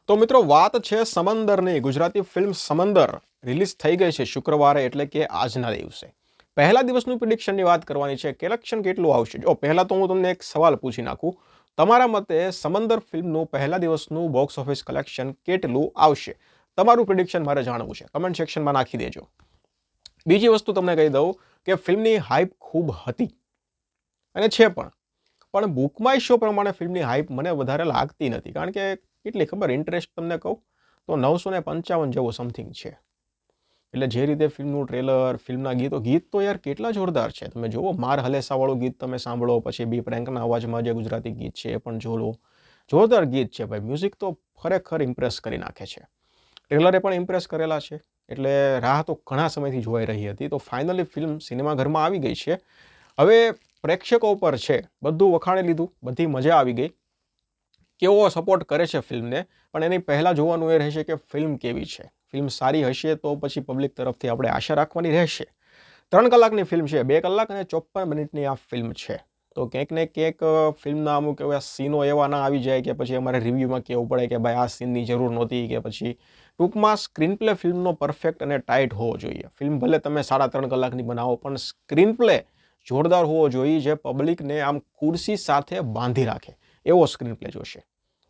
તો મિત્રો વાત છે સમંદરની. ગુજરાતી ફિલ્મ સમંદર રિલીઝ થઈ ગઈ છે શુક્રવારે, એટલે કે આજના દિવસે. પહેલા દિવસનું પ્રિડિક્શનની વાત કરવાની છે. કલેક્શન કેટલું આવશે? જો પહેલા તો હું તમને એક સવાલ પૂછી નાખું, તમારા મતે સમંદર ફિલ્મનું પહેલા દિવસનું બોક્સ ઓફિસ કલેક્શન કેટલું આવશે? તમારું પ્રિડિક્શન મારે જાણવું છે, કમેન્ટ સેક્શનમાં નાખી દેજો. બીજી વસ્તુ તમને કહી દઉં કે ફિલ્મની હાઇપ ખૂબ હતી અને છે પણ બુક માય શો પ્રમાણે ફિલ્મની હાઇપ મને વધારે લાગતી નથી. કારણ કે કેટલી ખબર, ઇન્ટરેસ્ટ તમને કહું તો 955 જેવો સમથિંગ છે. એટલે જે રીતે ફિલ્મનું ટ્રેલર, ફિલ્મના ગીત તો યાર કેટલા જોરદાર છે. તમે જુઓ, માર હલેસાવાળું ગીત તમે સાંભળો, પછી બી પ્રેન્કના અવાજમાં જે ગુજરાતી ગીત છે એ પણ જોડો. જોરદાર ગીત છે ભાઈ. મ્યુઝિક તો ખરેખર ઇમ્પ્રેસ કરી નાખે છે. ટ્રેલરે પણ ઇમ્પ્રેસ કરેલા છે. એટલે રાહ તો ઘણા સમયથી જોવાઈ રહી હતી. તો ફાઇનલી ફિલ્મ સિનેમાઘરમાં આવી ગઈ છે. હવે પ્રેક્ષકો પર છે, બધું વખાણી લીધું, બધી મજા આવી ગઈ. કેવો સપોર્ટ કરે છે ફિલ્મને, પણ એની પહેલાં જોવાનું એ રહેશે કે ફિલ્મ કેવી છે. ફિલ્મ સારી હશે તો પછી પબ્લિક તરફથી આપણે આશા રાખવાની રહેશે. 3 કલાકની ફિલ્મ છે, 2 કલાક અને 54 મિનિટની આ ફિલ્મ છે. તો ક્યાંક ને ક્યાંક ફિલ્મના અમુક એવા સીનો એવા ના આવી જાય કે પછી અમારે રિવ્યૂમાં કહેવું પડે કે ભાઈ આ સીનની જરૂર નહોતી, કે પછી ટૂંકમાં સ્ક્રીન પ્લે ફિલ્મનો પરફેક્ટ અને ટાઈટ હોવો જોઈએ. ફિલ્મ ભલે તમે 3.5 કલાકની બનાવો, પણ સ્ક્રીન પ્લે જોરદાર હોવો જોઈએ, જે પબ્લિકને આમ ખુરશી સાથે બાંધી રાખે એવો સ્ક્રીન પ્લે જોશે.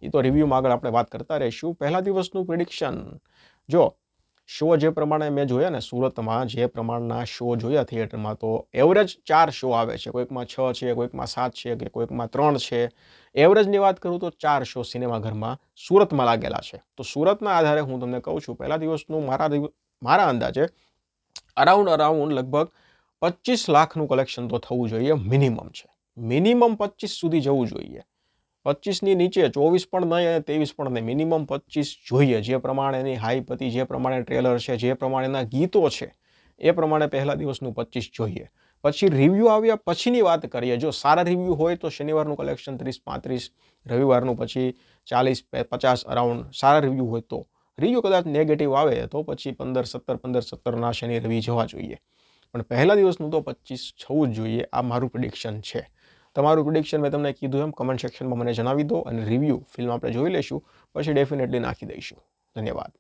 એ તો રિવ્યૂમાં આગળ આપણે વાત કરતા રહીશું. પહેલા દિવસનું પ્રિડિક્શન, જો શો જે પ્રમાણે મેં જોયા ને, સુરતમાં જે પ્રમાણના શો જોયા થિયેટરમાં, તો એવરેજ 4 શો આવે છે. કોઈકમાં 6 છે, કોઈકમાં 7 છે, કે કોઈકમાં 3 છે. એવરેજની વાત કરું તો 4 શો સિનેમાઘરમાં સુરતમાં લાગેલા છે. તો સુરતના આધારે હું તમને કહું છું, પહેલા દિવસનું મારા અંદાજે અરાઉન્ડ લગભગ 25 લાખનું કલેક્શન તો થવું જોઈએ, મિનિમમ છે. મિનિમમ 25 સુધી જવું જોઈએ. 25ની નીચે 24 પણ નહીં અને 23 પણ નહીં, મિનિમમ 25 જોઈએ. જે પ્રમાણેની હાઈપ હતી, જે પ્રમાણે ટ્રેલર છે, જે પ્રમાણેના ગીતો છે, એ પ્રમાણે પહેલા દિવસનું 25 જોઈએ. પછી રિવ્યૂ આવ્યા પછીની વાત કરીએ. જો સારા રિવ્યૂ હોય તો શનિવારનું કલેક્શન 30-35, રવિવારનું પછી 40-50 અરાઉન્ડ સારા રિવ્યૂ હોય તો. રિવ્યૂ કદાચ નેગેટિવ આવે તો પછી 15-17 શનિ રવિ જવા જોઈએ. પણ પહેલા દિવસનું તો 25 થવું જ જોઈએ. આ મારું પ્રિડિક્શન છે. તમારું પ્રિડિક્શન મેં તમને કીધું એમ કમેન્ટ સેક્શનમાં મને જણાવી દો, અને રિવ્યૂ ફિલ્મ આપણે જોઈ લઈશું, પછી ડેફિનેટલી નાખી દઈશું. ધન્યવાદ.